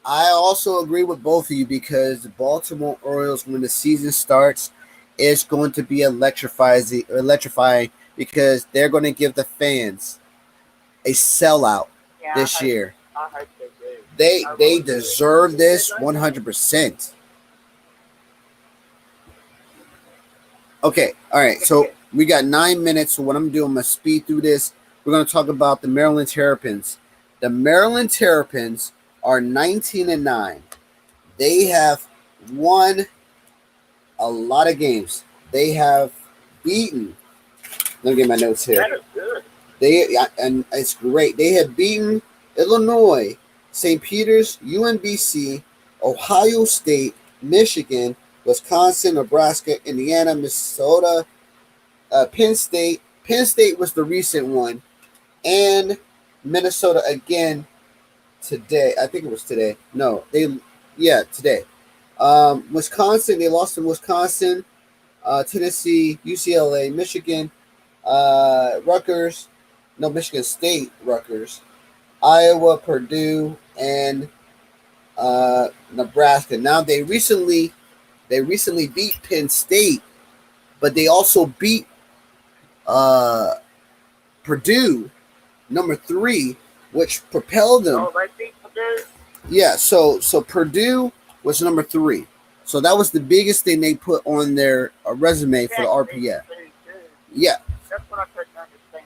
I also agree with both of you because the Baltimore Orioles, when the season starts, is going to be electrifying because they're going to give the fans a sellout this year. I hope they do. They deserve this 100%. Okay, all right. So we got 9 minutes. So what I'm doing, I'm going to speed through this. We're going to talk about the Maryland Terrapins. The Maryland Terrapins are 19-9. They have won a lot of games. They have beaten. Let me get my notes here. That is good. And it's great. They have beaten Illinois, St. Peter's, UNBC, Ohio State, Michigan, Wisconsin, Nebraska, Indiana, Minnesota, Penn State. Penn State was the recent one, and Minnesota again today. I think it was today. No, today. Wisconsin, they lost in Wisconsin, Tennessee, UCLA, Michigan, Michigan State, Rutgers, Iowa, Purdue, and Nebraska. Now they recently beat Penn State, but they also beat Purdue, number 3, which propelled them. Oh, they beat Purdue? Yeah, so Purdue was number 3. So that was the biggest thing they put on their resume for the RPF. Yeah. That's what I couldn't understand.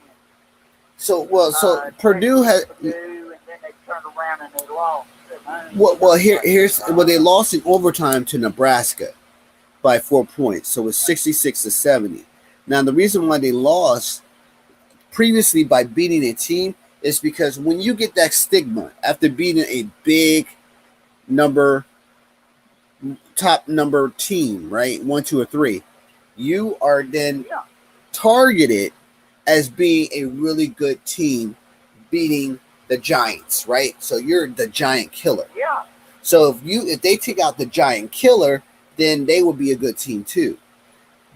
So Purdue had. Purdue, and then they turned around and they lost. They lost in overtime to Nebraska by 4 points, so it's 66-70. Now the reason why they lost previously by beating a team is because when you get that stigma after beating a big top number team, right, 1, 2, or 3, you are then targeted as being a really good team beating the Giants, right? So you're the giant killer. Yeah. So if they take out the giant killer, then they will be a good team too.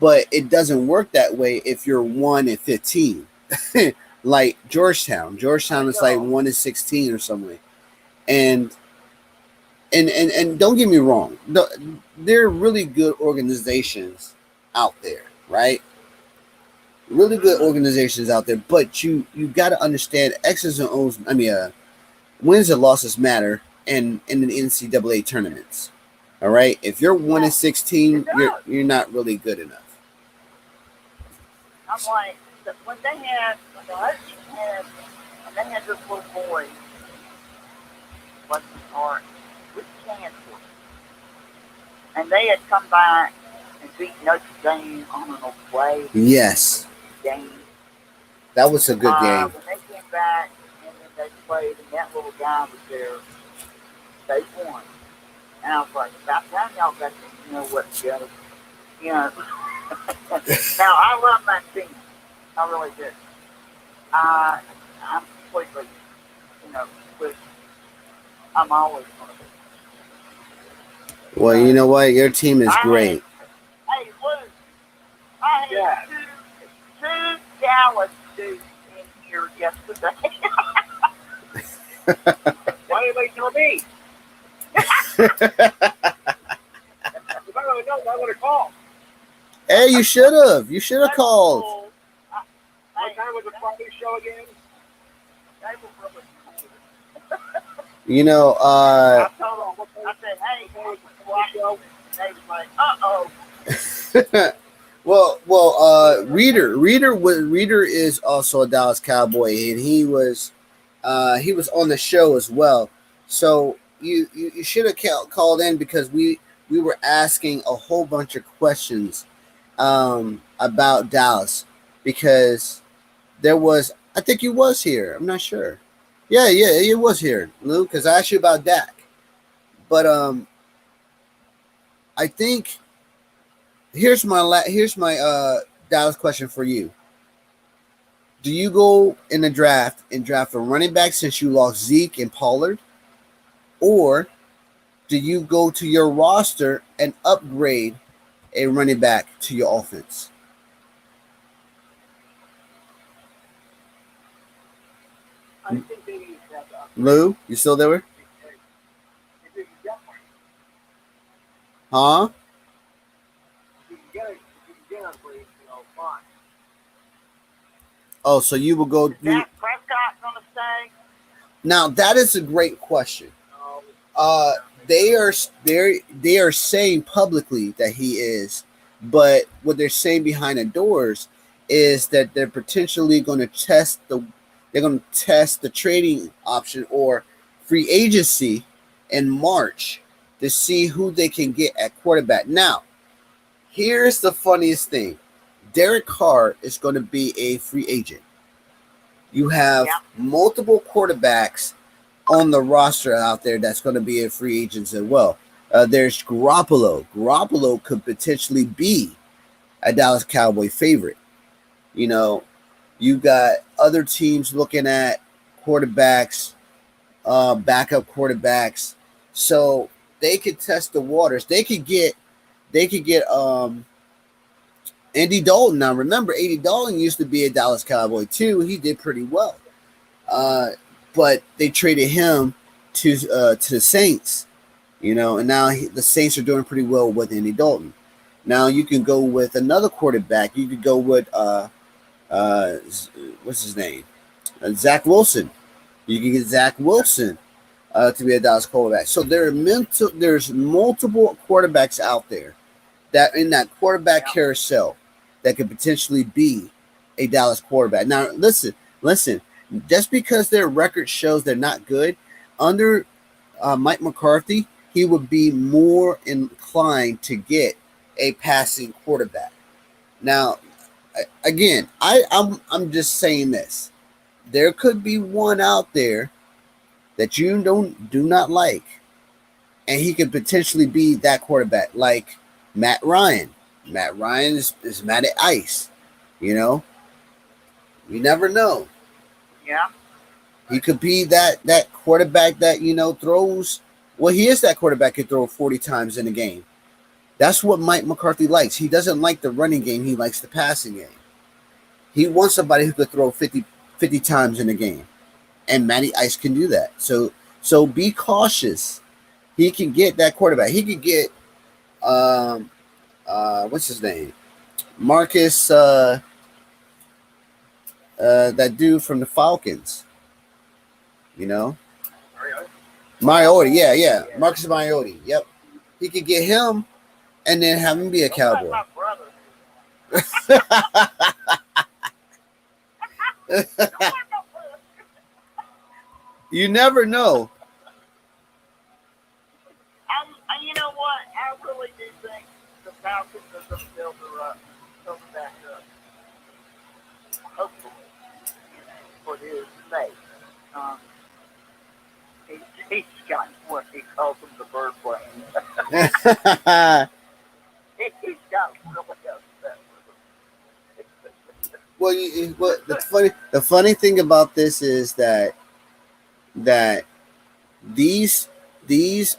But it doesn't work that way if you're 1-15, like Georgetown. Georgetown is like 1-16 or something. And don't get me wrong, there are really good organizations out there, right? Really good organizations out there, but you got to understand X's and O's. I mean, wins and losses matter in the NCAA tournaments. All right, if you're 1-16, you're not really good enough. I'm like, when they had this little boy, what's his heart, with cancer, and they had come back and beat Notre Dame on an away. Yes. Game. That was a good game. When they came back and then they played, and that little guy was there, they won. And I was like, about time y'all got to what together. Now, I love that team. I really do. I'm completely, with, I'm always going to be. Well, you know what? Your team is great. Hey, Lou, I had two Dallas dudes in here yesterday. Why did they tell me? If I would have known, I would have called. Hey, you should have. You should have called. What time was the Friday show again? You know, I told them, I said, hey, what's the show? Reader is also a Dallas Cowboy, and he was on the show as well. So you should have called in because we were asking a whole bunch of questions about Dallas because there was, I think he was here. I'm not sure. Yeah, he was here, Lou, because I asked you about Dak. But I think here's my Dallas question for you. Do you go in the draft and draft a running back since you lost Zeke and Pollard? Or do you go to your roster and upgrade a running back to your offense? I think they need that. Lou, you still there? Huh? Oh, so you will go. Dak Prescott gonna stay? Now that is a great question. They are saying publicly that he is, but what they're saying behind the doors is that they're potentially going to test the trading option or free agency in March to see who they can get at quarterback. Now, here's the funniest thing. Derek Carr is going to be a free agent. You have multiple quarterbacks on the roster out there that's going to be a free agent as well. There's Garoppolo. Garoppolo could potentially be a Dallas Cowboy favorite. You know, you got other teams looking at quarterbacks, backup quarterbacks, so they could test the waters. They could get Andy Dalton. Now, remember, Andy Dalton used to be a Dallas Cowboy too. He did pretty well, but they traded him to the Saints, you know, and now the Saints are doing pretty well with Andy Dalton. Now you can go with another quarterback. You could go with what's his name, Zach Wilson. You can get Zach Wilson to be a Dallas quarterback. So there's multiple quarterbacks out there that in that quarterback carousel that could potentially be a Dallas quarterback. Now, listen, just because their record shows they're not good, under Mike McCarthy, he would be more inclined to get a passing quarterback. Now, again, I'm just saying this. There could be one out there that you do not like, and he could potentially be that quarterback, like Matt Ryan. Matt Ryan is Matty Ice, you know. You never know. Yeah. He could be that quarterback that, you know, throws. Well, he is that quarterback who throw 40 times in a game. That's what Mike McCarthy likes. He doesn't like the running game. He likes the passing game. He wants somebody who could throw 50 times in a game. And Matty Ice can do that. So be cautious. He can get that quarterback. He could get what's his name? Marcus that dude from the Falcons. You know? Mariota, yeah. Marcus Mariota. Yep. He could get him and then have him be a Cowboy. You never know. You know what? I really do think the Falcons are going to build her back up. Hopefully, for his sake. He's got what he calls them the bird brain. He's got really upset with him. Well, the funny thing about this is that these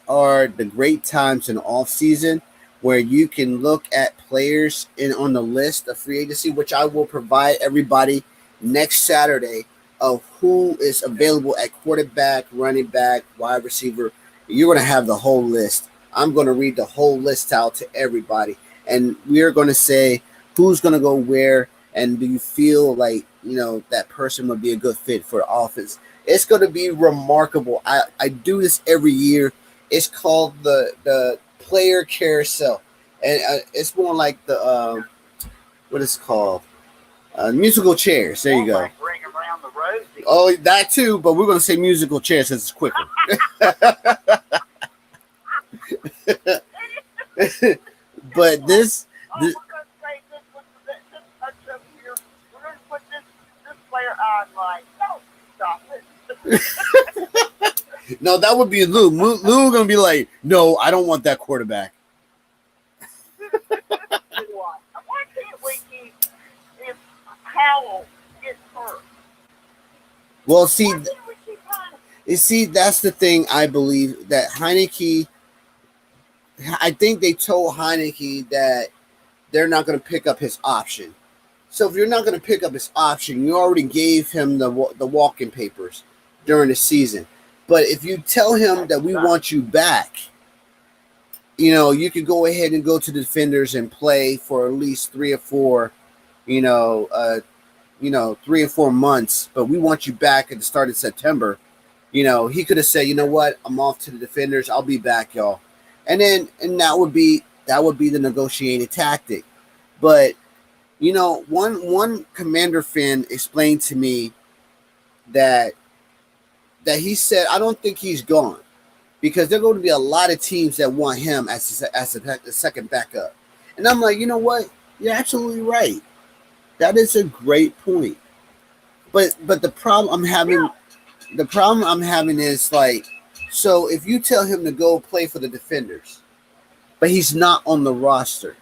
are the great times in the off season where you can look at players on the list of free agency, which I will provide everybody next Saturday, of who is available at quarterback, running back, wide receiver. You're going to have the whole list. I'm going to read the whole list out to everybody, and we're going to say who's going to go where, and do you feel like, you know, that person would be a good fit for the offense. It's going to be remarkable. I do this every year. It's called the player carousel. and it's more like the what is it called? Musical chairs. There you go. Like Ring Around the Rosie. Oh, that too, but we're gonna say musical chairs since it's quicker. But this we're gonna say this touch over here. We're gonna put this player on line. No, stop it. no, that would be Lou. Lou gonna be like, no, I don't want that quarterback. Why can't we keep if Howell gets hurt? Well, see, that's the thing. I believe that Heineke. I think they told Heineke that they're not going to pick up his option. So if you're not going to pick up his option, you already gave him the walk-in papers during the season. But if you tell him that we want you back, you could go ahead and go to the Defenders and play for at least 3 or 4, 3 or 4 months. But we want you back at the start of September. He could have said, you know what, I'm off to the Defenders. I'll be back, y'all. And that would be the negotiated tactic. But one Commander fan explained to me that he said, I don't think he's gone because there are going to be a lot of teams that want him as a second backup. And I'm like, you know what? You're absolutely right. That is a great point. But the problem I'm having is like, so if you tell him to go play for the Defenders, but he's not on the roster,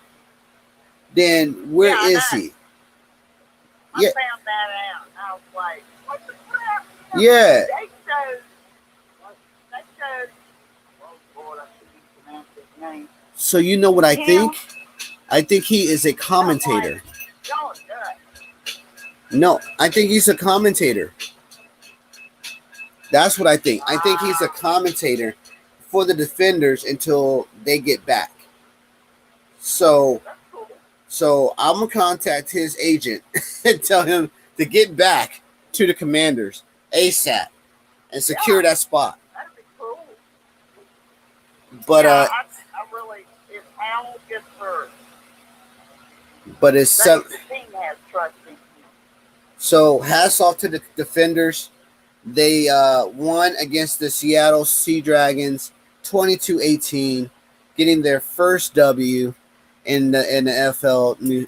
then where is he? I found that out. I was like, what the crap? Yeah. They showed, oh Lord, I shouldn't pronounce his name. So you know what I think? I think he is a commentator. Y'all nuts. No, I think he's a commentator. That's what I think. I think he's a commentator for the Defenders until they get back. So I'm going to contact his agent and tell him to get back to the Commanders ASAP and secure that spot. That'd be cool. But I really, if Howell gets hurt, but it's the team has trust in him. So hats off to the Defenders. They won against the Seattle Sea Dragons 22-18, getting their first W in the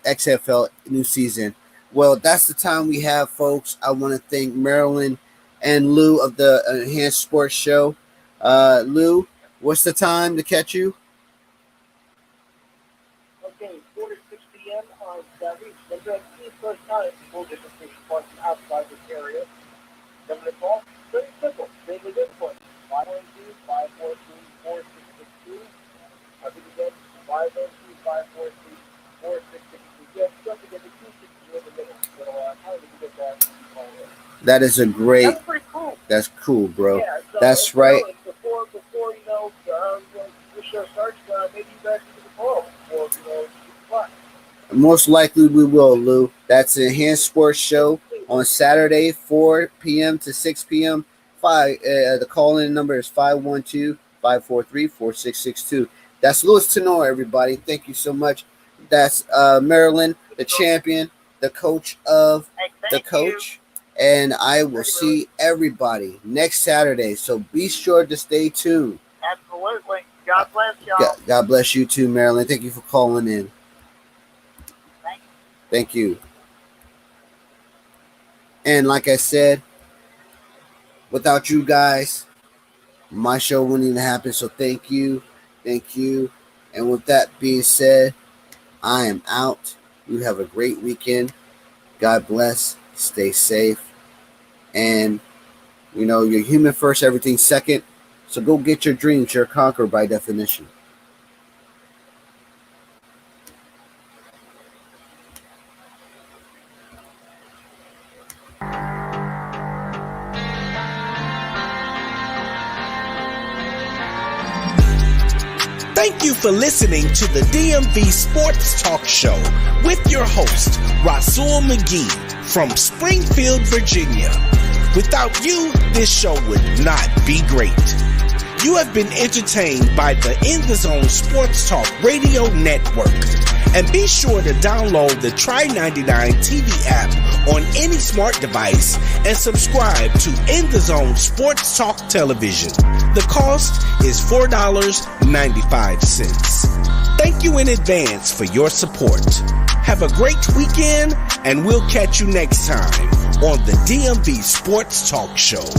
XFL new season. Well, that's the time we have, folks. I want to thank Marilyn and Lou of the Enhanced Sports Show. Lou, what's the time to catch you? Okay, 4 to 6 p.m. on Saturday. The first time we'll get to see parts outside this area. Number of call, very simple. Big is input. 512-543-4662. I'll give you again, 502-543-4662. Yes, don't forget the 262 in the middle. So, how did you get that? That is a great. That's pretty cool. That's cool, bro. Yeah, so that's right. Before the show starts, maybe you guys can get the call or spot. Most likely we will, Lou. That's the Enhanced Sports Show on Saturday, 4 p.m. to 6 p.m. The call-in number is 512-543-4662. That's Louis Tenor, everybody. Thank you so much. That's Marilyn, the champion, the coach of the coach. And I will see everybody next Saturday. So be sure to stay tuned. Absolutely. God bless y'all. God bless you too, Marilyn. Thank you for calling in. Thank you. And like I said, without you guys, my show wouldn't even happen. So thank you. Thank you. And with that being said, I am out. You have a great weekend. God bless. Stay safe. And, you're human first, everything second. So go get your dreams. You're a conqueror by definition. Thank you for listening to the DMV Sports Talk Show with your host, Rasul McGee from Springfield, Virginia. Without you, this show would not be great. You have been entertained by the In the Zone Sports Talk Radio Network. And be sure to download the Try99 TV app on any smart device and subscribe to In the Zone Sports Talk Television. The cost is $4.95. Thank you in advance for your support. Have a great weekend, and we'll catch you next time on the DMV Sports Talk Show.